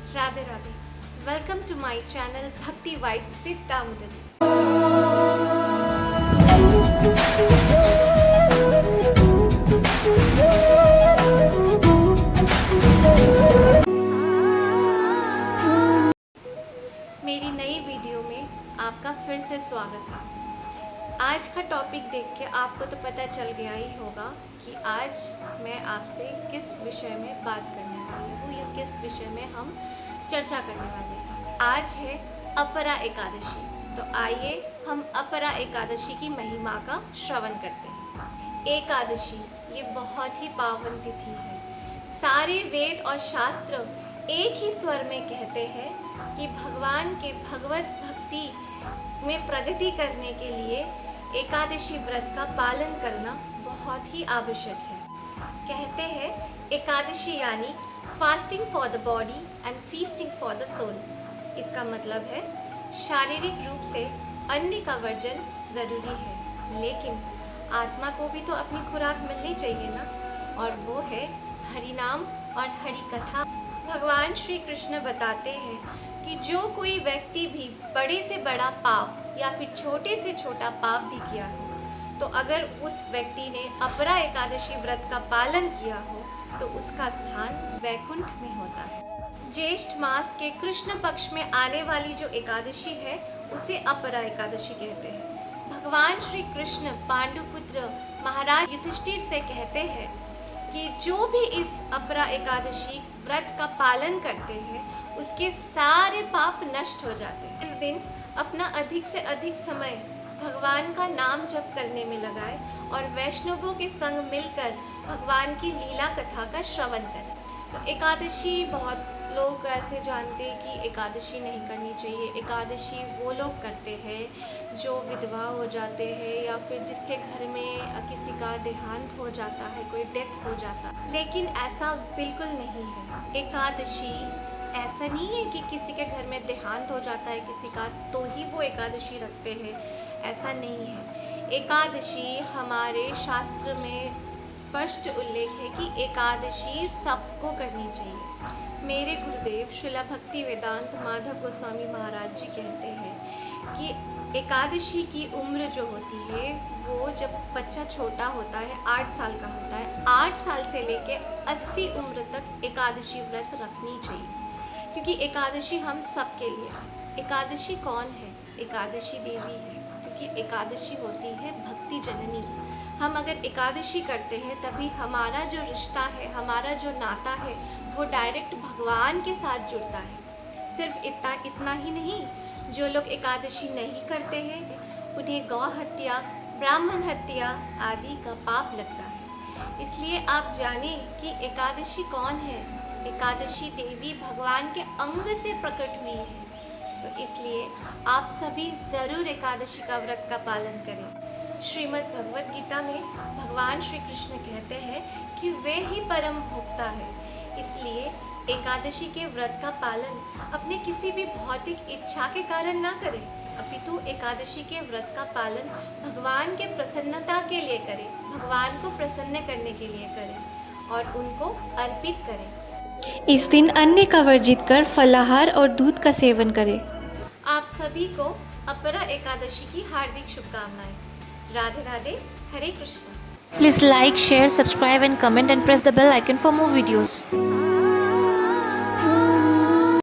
Radhe Radhe. Welcome to my channel Bhakti vibes with Damodari. मेरी नई video में आपका फिर से स्वागत है। आज का टॉपिक देख के आपको तो पता चल गया ही होगा कि आज मैं आपसे किस विषय में बात करने वाली हूँ या किस विषय में हम चर्चा करने वाले हैं। आज है अपरा एकादशी। तो आइए हम अपरा एकादशी की महिमा का श्रवण करते हैं। एकादशी ये बहुत ही पावन तिथि है। सारे वेद और शास्त्र एक ही स्वर में कहते हैं कि भगवान के भगवत भक्ति में प्रगति करने के लिए एकादशी व्रत का पालन करना बहुत ही आवश्यक है। कहते हैं एकादशी यानी fasting for the body and feasting for the soul. इसका मतलब है शारीरिक रूप से अन्न का वर्जन ज़रूरी है, लेकिन आत्मा को भी तो अपनी खुराक मिलनी चाहिए ना, और वो है हरि नाम और हरि कथा। भगवान श्री कृष्ण बताते हैं कि जो कोई व्यक्ति भी बड़े से बड़ा पाप या फिर छोटे से छोटा पाप भी किया हो, तो अगर उस व्यक्ति ने अपरा एकादशी व्रत का पालन किया हो तो उसका स्थान वैकुंठ में होता है। ज्येष्ठ मास के कृष्ण पक्ष में आने वाली जो एकादशी है उसे अपरा एकादशी कहते हैं। भगवान श्री कृष्ण पांडुपुत्र महाराज युधिष्ठिर से कहते हैं कि जो भी इस अपरा एकादशी व्रत का पालन करते हैं उसके सारे पाप नष्ट हो जाते हैं। इस दिन अपना अधिक से अधिक समय भगवान का नाम जप करने में लगाए और वैष्णवों के संग मिलकर भगवान की लीला कथा का श्रवण करें। तो एकादशी बहुत लोग ऐसे जानते हैं कि एकादशी नहीं करनी चाहिए। एकादशी वो लोग करते हैं जो विधवा हो जाते हैं या फिर जिसके घर में किसी का देहांत हो जाता है, कोई डेथ हो जाता है, लेकिन ऐसा बिल्कुल नहीं है। एकादशी ऐसा नहीं है कि किसी के घर में देहांत हो जाता है किसी का तो ही वो एकादशी रखते हैं, ऐसा नहीं है। एकादशी हमारे शास्त्र में स्पष्ट उल्लेख है कि एकादशी सबको करनी चाहिए। मेरे गुरुदेव श्रीला भक्ति वेदांत माधव गोस्वामी महाराज जी कहते हैं कि एकादशी की उम्र जो होती है वो जब बच्चा छोटा होता है 8 साल का होता है, 8 साल से लेके 80 उम्र तक एकादशी व्रत रखनी चाहिए, क्योंकि एकादशी हम सब के लिए। एकादशी कौन है? एकादशी देवी है, क्योंकि एकादशी होती है भक्ति जननी। हम अगर एकादशी करते हैं तभी हमारा जो रिश्ता है, हमारा जो नाता है वो डायरेक्ट भगवान के साथ जुड़ता है। सिर्फ इतना ही नहीं, जो लोग एकादशी नहीं करते हैं उन्हें गौ हत्या, ब्राह्मण हत्या आदि का पाप लगता है। इसलिए आप जाने कि एकादशी कौन है। एकादशी देवी भगवान के अंग से प्रकट हुई है। तो इसलिए आप सभी ज़रूर एकादशी का व्रत का पालन करें। श्रीमद् भगवद गीता में भगवान श्री कृष्ण कहते हैं कि वे ही परम भोक्ता है। इसलिए एकादशी के व्रत का पालन अपने किसी भी भौतिक इच्छा के कारण ना करें, अपितु एकादशी के व्रत का पालन भगवान के प्रसन्नता के लिए करें, भगवान को प्रसन्न करने के लिए करें और उनको अर्पित करें। इस दिन अन्न का वर्जित कर फलाहार और दूध का सेवन करें। आप सभी को अपरा एकादशी की हार्दिक शुभकामनाएं। राधे राधे, हरे Krishna. Please like, share, subscribe and comment and press the bell icon for more videos.